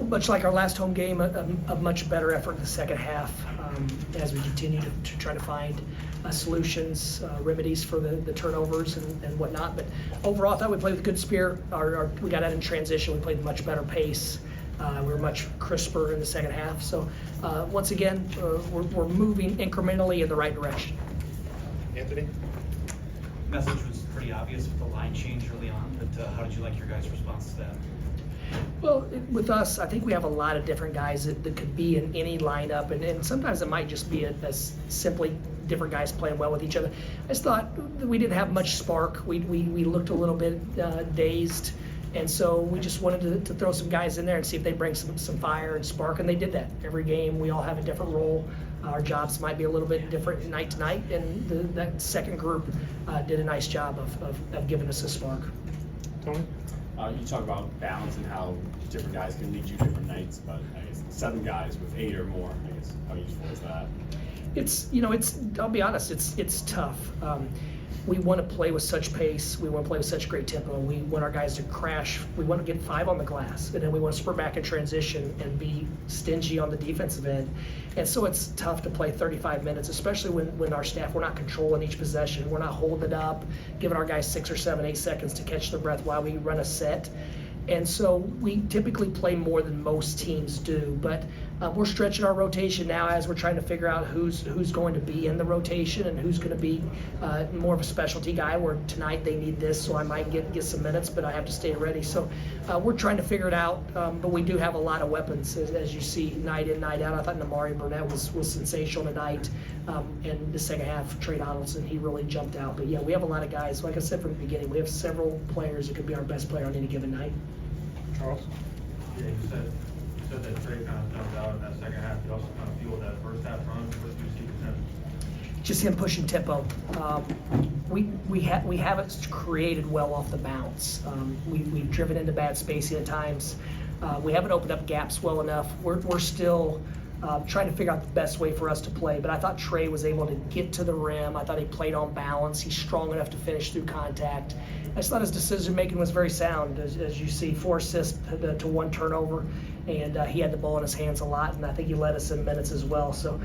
much like our last home game, a much better effort in the second half as we continue to try to find solutions, remedies for the turnovers and whatnot. But overall, I thought we played with good spirit. We got out in transition. We played much better pace. We were much crisper in the second half. So once again, we're moving incrementally in the right direction. Anthony? Message was pretty obvious with the line change early on, but how did you like your guys' response to that? Well, with us, I think we have a lot of different guys that could be in any lineup, and sometimes it might just be as simply different guys playing well with each other. I just thought we didn't have much spark. We looked a little bit dazed, and so we just wanted to throw some guys in there and see if they bring some fire and spark, and they did that. Every game, we all have a different role. Our jobs might be a little bit different night to night, and that second group did a nice job of giving us a spark. Tony? You talk about balance and how different guys can lead you different nights, but I guess 7 guys with 8 or more, I guess, how useful is that? I'll be honest, it's tough. We want to play with such pace. We want to play with such great tempo. We want our guys to crash. We want to get 5 on the glass, and then we want to spur back in transition and be stingy on the defensive end. And so it's tough to play 35 minutes, especially when our staff, we're not controlling each possession. We're not holding it up, giving our guys 6 or 7, 8 seconds to catch their breath while we run a set. And so we typically play more than most teams do, but we're stretching our rotation now as we're trying to figure out who's going to be in the rotation and who's going to be more of a specialty guy, where tonight they need this, so I might get some minutes, but I have to stay ready. So we're trying to figure it out, but we do have a lot of weapons, as you see, night in, night out. I thought Namari Burnett was sensational tonight, and the second half, Trey Donaldson, he really jumped out. But yeah, we have a lot of guys. Like I said from the beginning, we have several players that could be our best player on any given night. Charles? Yeah, you said that Trey kind of jumped out in that second half. You also kind of fueled that first half run. What do you see with him? Just him pushing tempo. We haven't created well off the bounce. We've driven into bad spacing at times. We haven't opened up gaps well enough. We're still trying to figure out the best way for us to play. But I thought Trey was able to get to the rim. I thought he played on balance. He's strong enough to finish through contact. I just thought his decision making was very sound. As you see, 4 assists to 1 turnover, and he had the ball in his hands a lot, and I think he led us in minutes as well. So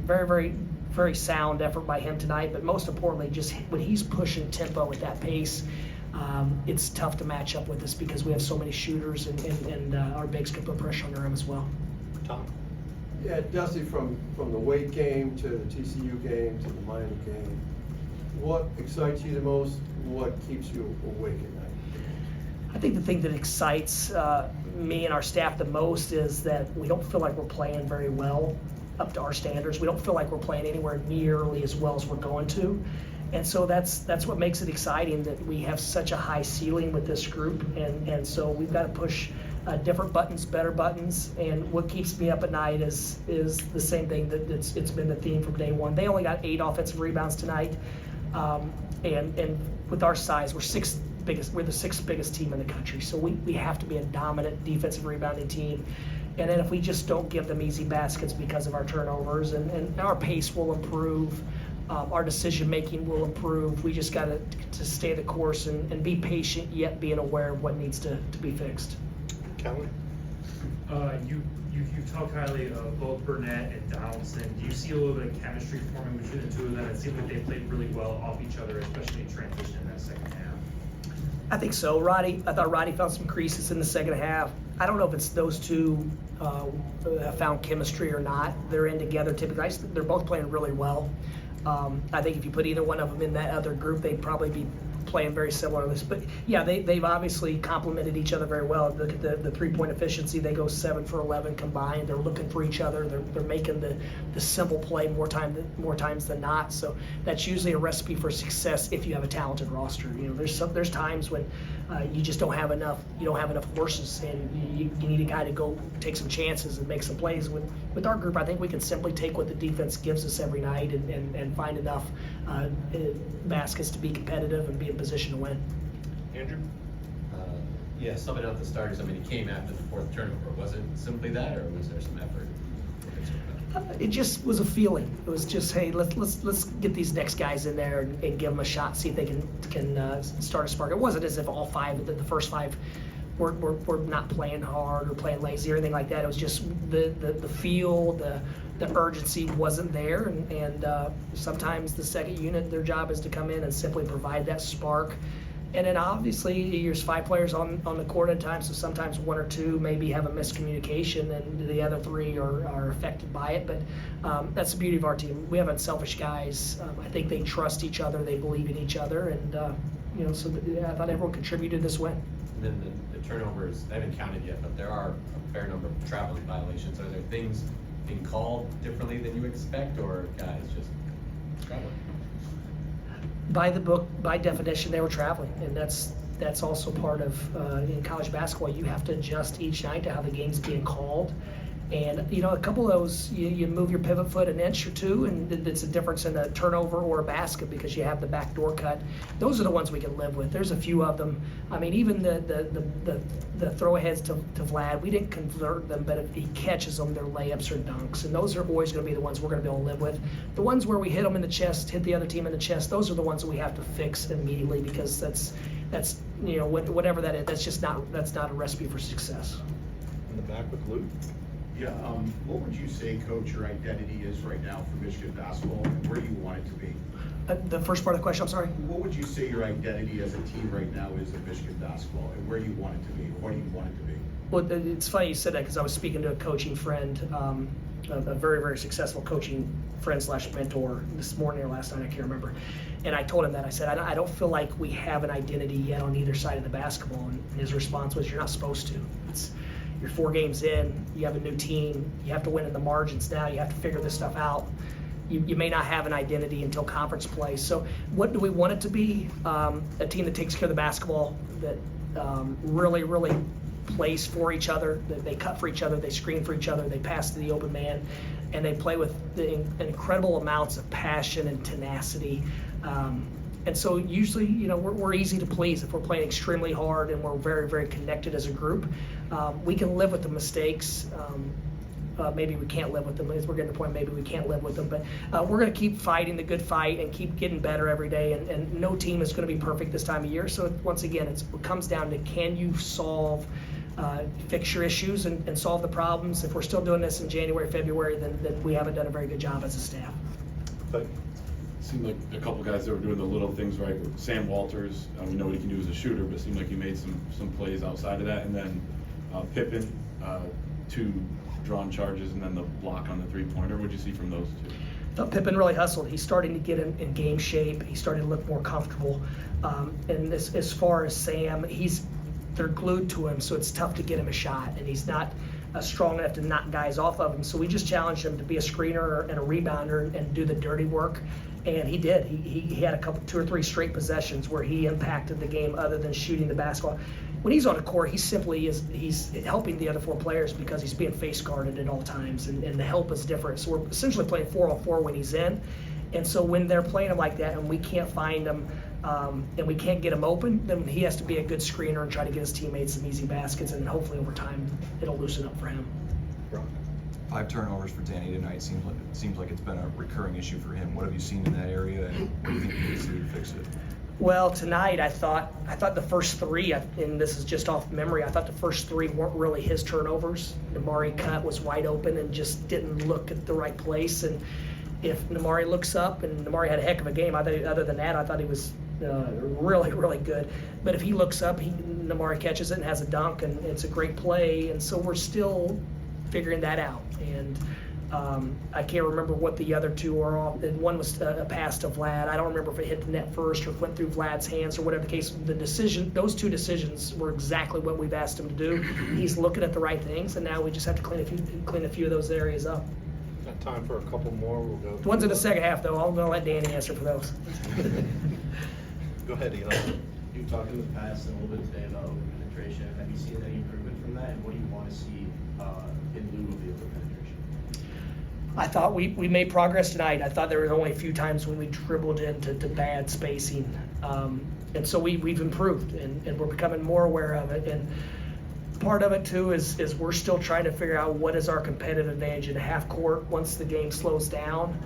very, very, very sound effort by him tonight. But most importantly, just when he's pushing tempo at that pace, it's tough to match up with us because we have so many shooters, and our bigs can put pressure on the rim as well. Tom? Yeah, Dusty, from the Wake game to the TCU game to the Miami game, what excites you the most? What keeps you awake at night? I think the thing that excites me and our staff the most is that we don't feel like we're playing very well up to our standards. We don't feel like we're playing anywhere nearly as well as we're going to. And so that's what makes it exciting, that we have such a high ceiling with this group. And so we've got to push different buttons, better buttons. And what keeps me up at night is the same thing it's been the theme from day one. They only got 8 offensive rebounds tonight. And with our size, we're the 6th biggest team in the country. So we have to be a dominant defensive rebounding team. And then if we just don't give them easy baskets because of our turnovers, and our pace will improve, our decision making will improve. We just got to stay the course and be patient, yet being aware of what needs to be fixed. Kelly? You talk highly of both Burnett and Donaldson. Do you see a little bit of chemistry forming between the two of them? It seemed like they played really well off each other, especially in transition in that second half. I think so. I thought Roddy found some creases in the second half. I don't know if it's those two have found chemistry or not. They're in together typically. They're both playing really well. I think if you put either one of them in that other group, they'd probably be playing very similar to this. But yeah, they've obviously complemented each other very well. Look at the 3-point efficiency. They go 7 for 11 combined. They're looking for each other. They're making the simple play more times than not. So that's usually a recipe for success if you have a talented roster. You know, there's times when you just don't have enough. You don't have enough horses, and you need a guy to go take some chances and make some plays. With our group, I think we can simply take what the defense gives us every night and find enough baskets to be competitive and be in position to win. Andrew? Yeah, summing out the starters, I mean, he came after the 4th turnover. Was it simply that, or was there some effort? It just was a feeling. It was just, hey, let's get these next guys in there and give them a shot, see if they can start a spark. It wasn't as if all 5, the first 5 we're not playing hard or playing lazy or anything like that. It was just the feel, the urgency wasn't there, and sometimes the second unit, their job is to come in and simply provide that spark. And then obviously there's 5 players on the court at a time, so sometimes 1 or 2 maybe have a miscommunication and the other 3 are affected by it. But that's the beauty of our team. We have unselfish guys. I think they trust each other, they believe in each other, and so I thought everyone contributed this win. And then the turnovers, I haven't counted yet, but there are a fair number of traveling violations. Are there things being called differently than you expect, or guys just traveling? By the book, by definition, they were traveling, and that's also part of in college basketball. You have to adjust each night to how the game's being called, and a couple of those you move your pivot foot an inch or 2, and it's a difference in a turnover or a basket because you have the back door cut. Those are the ones we can live with. There's a few of them. I mean, even the throw-aheads to Vlad, we didn't convert them, but if he catches them, they're layups or dunks, and those are always going to be the ones we're going to be able to live with. The ones where we hit them in the chest, hit the other team in the chest, those are the ones that we have to fix immediately, because that's whatever that is, that's not a recipe for success. In the back with Luke. Yeah, what would you say, Coach, your identity is right now for Michigan basketball, and where do you want it to be? The first part of the question, I'm sorry? What would you say your identity as a team right now is of Michigan basketball, and where do you want it to be, or what do you want it to be? Well, it's funny you said that, because I was speaking to a coaching friend, a very, very successful coaching friend / mentor this morning or last night, I can't remember. And I told him that. I said, I don't feel like we have an identity yet on either side of the basketball. And his response was, you're not supposed to. You're 4 games in, you have a new team, you have to win in the margins now, you have to figure this stuff out. You may not have an identity until conference play. So what do we want it to be? A team that takes care of the basketball, that really, really plays for each other, that they cut for each other, they screen for each other, they pass to the open man, and they play with the incredible amounts of passion and tenacity. And so usually, we're easy to please if we're playing extremely hard and we're very, very connected as a group. We can live with the mistakes. Maybe we can't live with them. As we're getting to the point, maybe we can't live with them. But we're going to keep fighting the good fight and keep getting better every day. And no team is going to be perfect this time of year. So once again, it comes down to, can you fix your issues and solve the problems? If we're still doing this in January, February, then we haven't done a very good job as a staff. But Seemed like a couple guys that were doing the little things right. Sam Walters, we know what he can do as a shooter, but it seemed like he made some plays outside of that. And then Pippen, 2 drawn charges, and then the block on the 3-pointer. What'd you see from those 2? Pippen really hustled. He's starting to get in game shape. He's starting to look more comfortable. And as far as Sam, they're glued to him, so it's tough to get him a shot, and he's not strong enough to knock guys off of him. So we just challenged him to be a screener and a rebounder and do the dirty work, and he did. He had 2 or 3 straight possessions where he impacted the game other than shooting the basketball. When he's on the court, he's helping the other 4 players because he's being face guarded at all times, and the help is different. So we're essentially playing 4-on-4 when he's in. And so when they're playing him like that and we can't find him and we can't get him open, then he has to be a good screener and try to get his teammates some easy baskets, and hopefully over time it'll loosen up for him. 5 turnovers for Danny tonight seems like it's been a recurring issue for him. What have you seen in that area, and what do you think he needs to do to fix it? Well, tonight I thought the first 3, and this is just off memory, I thought the first 3 weren't really his turnovers. Namari cut was wide open and just didn't look at the right place. And if Namari looks up, and Namari had a heck of a game, other than that, I thought he was really, really good. But if he looks up, Namari catches it and has a dunk, and it's a great play. And so we're still figuring that out. And I can't remember what the other 2 are off. And one was a pass to Vlad. I don't remember if it hit the net first or went through Vlad's hands or whatever the case. Those 2 decisions were exactly what we've asked him to do. He's looking at the right things, and now we just have to clean a few of those areas up. got time for a couple more. We'll go. The ones in the second half, though, I'm gonna let Danny answer for those. Go ahead, Eli. You've talked in the past and a little bit today about open penetration. Have you seen any improvement from that, and what do you want to see in lieu of the open penetration? I thought we made progress tonight. I thought there were only a few times when we dribbled into bad spacing. And so we've improved, and we're becoming more aware of it. And part of it, too, is we're still trying to figure out what is our competitive advantage in half court once the game slows down.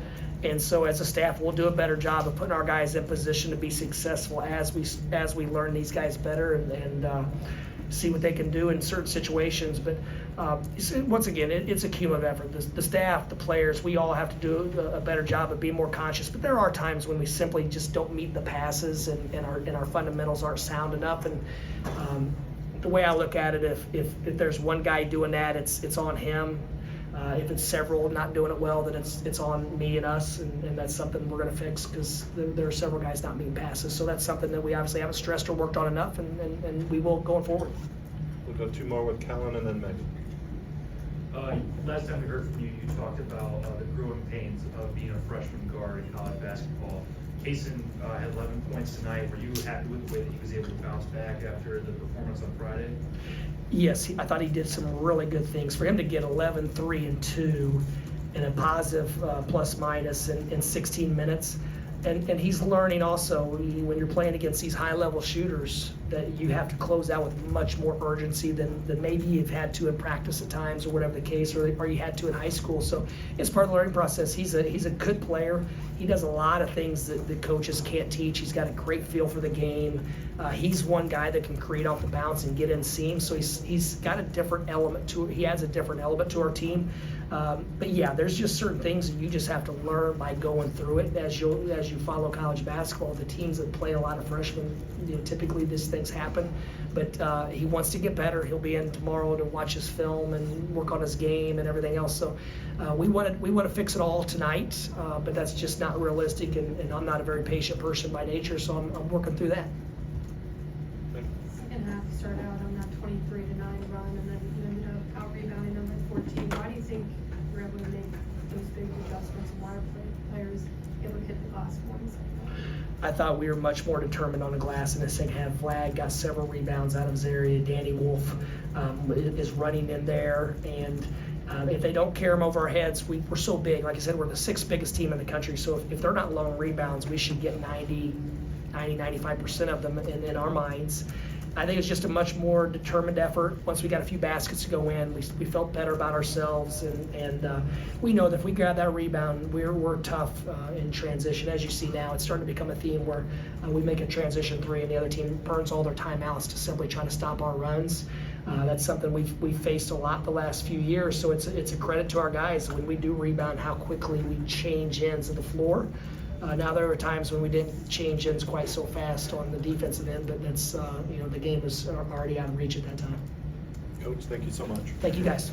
And so as a staff, we'll do a better job of putting our guys in position to be successful as we learn these guys better. And see what they can do in certain situations. But once again, it's a cumulative effort. The staff, the players, we all have to do a better job of being more conscious. But there are times when we simply just don't meet the passes, and our fundamentals aren't sound enough. And the way I look at it, if there's one guy doing that, it's on him. If it's several not doing it well, then it's on me and us, and that's something we're going to fix, because there are several guys not meeting passes. So that's something that we obviously haven't stressed or worked on enough, and we will going forward. We'll go 2 more with Kellen and then Megan. Last time we heard from you, you talked about the growing pains of being a freshman guard in college basketball. Kaysen had 11 points tonight. Were you happy with the way that he was able to bounce back after the performance on Friday? Yes, I thought he did some really good things. For him to get 11, 3, and 2 in a positive plus minus in 16 minutes, and he's learning also, when you're playing against these high-level shooters, that you have to close out with much more urgency than maybe you've had to in practice at times, or whatever the case, or you had to in high school. So it's part of the learning process. He's a good player. He does a lot of things that the coaches can't teach. He's got a great feel for the game. He's one guy that can create off the bounce and get in seams. So he's got a different element to it. He adds a different element to our team. But yeah, there's just certain things that you just have to learn by going through it as you follow college basketball. The teams that play a lot of freshmen, typically these things happen. But he wants to get better. He'll be in tomorrow to watch his film and work on his game and everything else. So we want to fix it all tonight, but that's just not realistic. And I'm not a very patient person by nature, so I'm working through that. Second half, you started out on that 23-9 run, and then you ended up out rebounding them by 14. Why do you think you're able to make those big adjustments, and why are players able to hit the glass more in the second half? I thought we were much more determined on the glass in the second half. Vlad got several rebounds out of his area. Danny Wolf is running in there, and if they don't carry them over our heads, we're so big. Like I said, we're the 6th biggest team in the country, so if they're not low rebounds, we should get 95% of them in our minds. I think it's just a much more determined effort. Once we got a few baskets to go in, we felt better about ourselves, and we know that if we grab that rebound, we're tough in transition. As you see now, it's starting to become a theme where we make a transition 3 and the other team burns all their timeouts to simply try to stop our runs. That's something we've faced a lot the last few years, so it's a credit to our guys when we do rebound, how quickly we change ends of the floor. Now there are times when we didn't change ends quite so fast on the defensive end, but that's the game was already out of reach at that time. Coach, thank you so much. Thank you guys.